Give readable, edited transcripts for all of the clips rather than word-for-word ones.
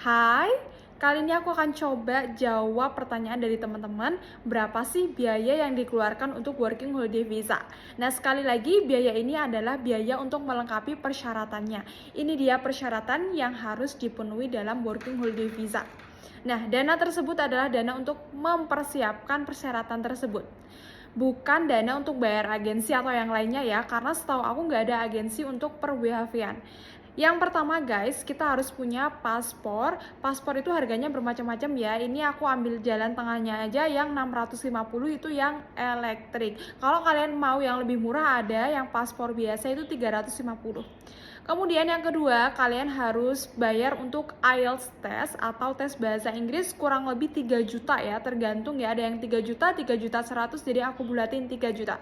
Hai, kali ini aku akan coba jawab pertanyaan dari teman-teman, berapa sih biaya yang dikeluarkan untuk working holiday visa? Nah, sekali lagi biaya ini adalah biaya untuk melengkapi persyaratannya. Ini dia persyaratan yang harus dipenuhi dalam working holiday visa. Nah, dana tersebut adalah dana untuk mempersiapkan persyaratan tersebut. Bukan dana untuk bayar agensi atau yang lainnya ya, karena setahu aku nggak ada agensi untuk per WHV-an. Yang pertama guys, kita harus punya paspor. Paspor itu harganya bermacam-macam ya. Ini aku ambil jalan tengahnya aja yang 650 itu yang elektrik. Kalau kalian mau yang lebih murah ada yang paspor biasa itu 350. Kemudian yang kedua, kalian harus bayar untuk IELTS test atau tes bahasa Inggris kurang lebih 3 juta ya, tergantung ya, ada yang 3 juta, 3 juta 100, jadi aku bulatin 3 juta.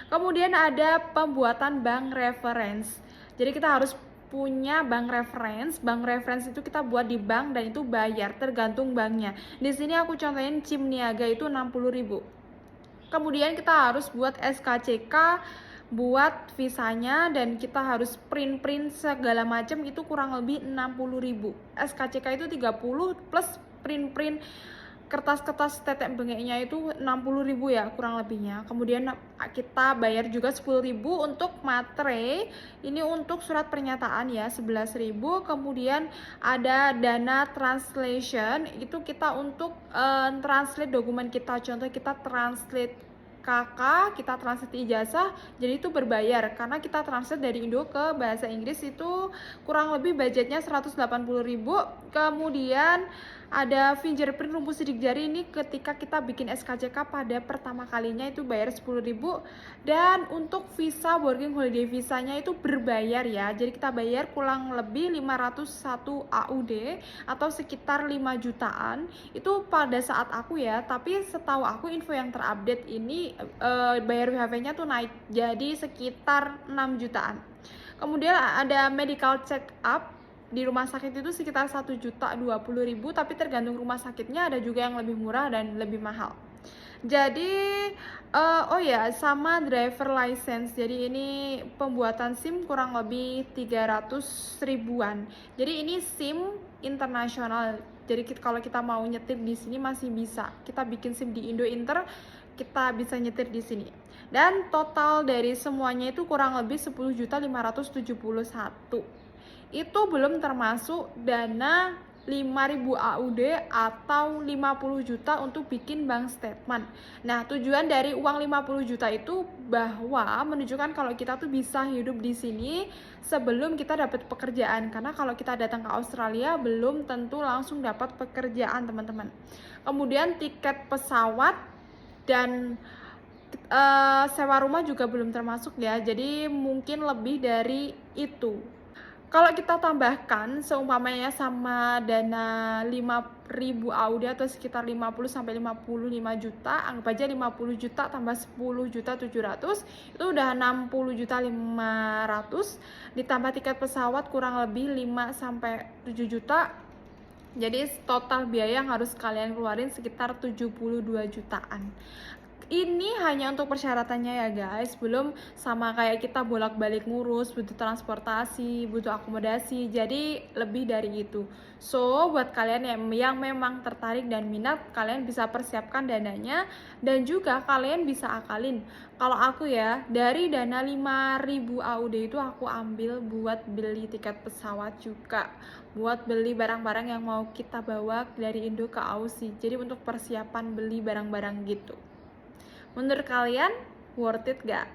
Kemudian ada pembuatan bank reference. Jadi kita harus punya bank reference. Bank reference itu kita buat di bank dan itu bayar tergantung banknya. Di sini aku contohin CIM Niaga itu 60.000. Kemudian kita harus buat SKCK buat visanya dan kita harus print segala macam itu kurang lebih 60.000. SKCK itu 30 plus print kertas-kertas tetek bengeknya itu 60.000 ya kurang lebihnya. Kemudian kita bayar juga 10.000 untuk materai. Ini untuk surat pernyataan ya 11.000. Kemudian ada dana translation, itu kita untuk translate dokumen kita. Contoh kita translate KK, kita translate ijazah, jadi itu berbayar karena kita translate dari Indo ke bahasa Inggris itu kurang lebih budgetnya 180.000. Kemudian ada fingerprint rumput sidik jari, ini ketika kita bikin SKCK pada pertama kalinya itu bayar 10.000. Dan untuk visa working holiday visanya itu berbayar ya, jadi kita bayar kurang lebih 501 AUD atau sekitar 5 jutaan itu pada saat aku ya. Tapi setahu aku info yang terupdate ini bayar WHV-nya tuh naik jadi sekitar 6 jutaan. Kemudian ada medical check up di rumah sakit itu sekitar 1.020.000, tapi tergantung rumah sakitnya, ada juga yang lebih murah dan lebih mahal. Jadi oh ya, sama driver license. Jadi ini pembuatan SIM kurang lebih 300 ribuan. Jadi ini SIM internasional. Jadi kalau kita mau nyetir di sini masih bisa. Kita bikin SIM di Indo Inter, kita bisa nyetir di sini. Dan total dari semuanya itu kurang lebih 10.571. Itu belum termasuk dana 5.000 AUD atau 50 juta untuk bikin bank statement. Nah, tujuan dari uang 50 juta itu bahwa menunjukkan kalau kita tuh bisa hidup di sini sebelum kita dapat pekerjaan. Karena kalau kita datang ke Australia belum tentu langsung dapat pekerjaan, teman-teman. Kemudian tiket pesawat dan sewa rumah juga belum termasuk ya. Jadi mungkin lebih dari itu. Kalau kita tambahkan seumpamanya sama dana 5.000 AUD atau sekitar 50 sampai 55 juta, anggap aja 50 juta tambah 10 juta 700 itu udah 60 juta 500, ditambah tiket pesawat kurang lebih 5 sampai 7 juta. Jadi total biaya yang harus kalian keluarin sekitar 72 jutaan. Ini hanya untuk persyaratannya ya guys, belum sama kayak kita bolak-balik ngurus, butuh transportasi, butuh akomodasi, jadi lebih dari itu. So, buat kalian yang memang tertarik dan minat, kalian bisa persiapkan dananya dan juga kalian bisa akalin. Kalau aku ya, dari dana 5.000 AUD itu aku ambil buat beli tiket pesawat juga, buat beli barang-barang yang mau kita bawa dari Indo ke Aussie. Jadi untuk persiapan beli barang-barang gitu. Menurut kalian worth it gak?